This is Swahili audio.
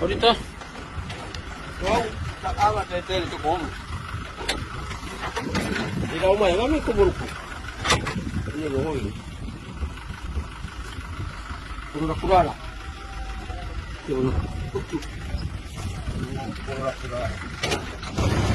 dito. Wow, nakawa tayo ito kung. Ikaw may kami kubur ko. Ini loh ini. Kurang-kurang. Yo, kucu. Kurang-kurang.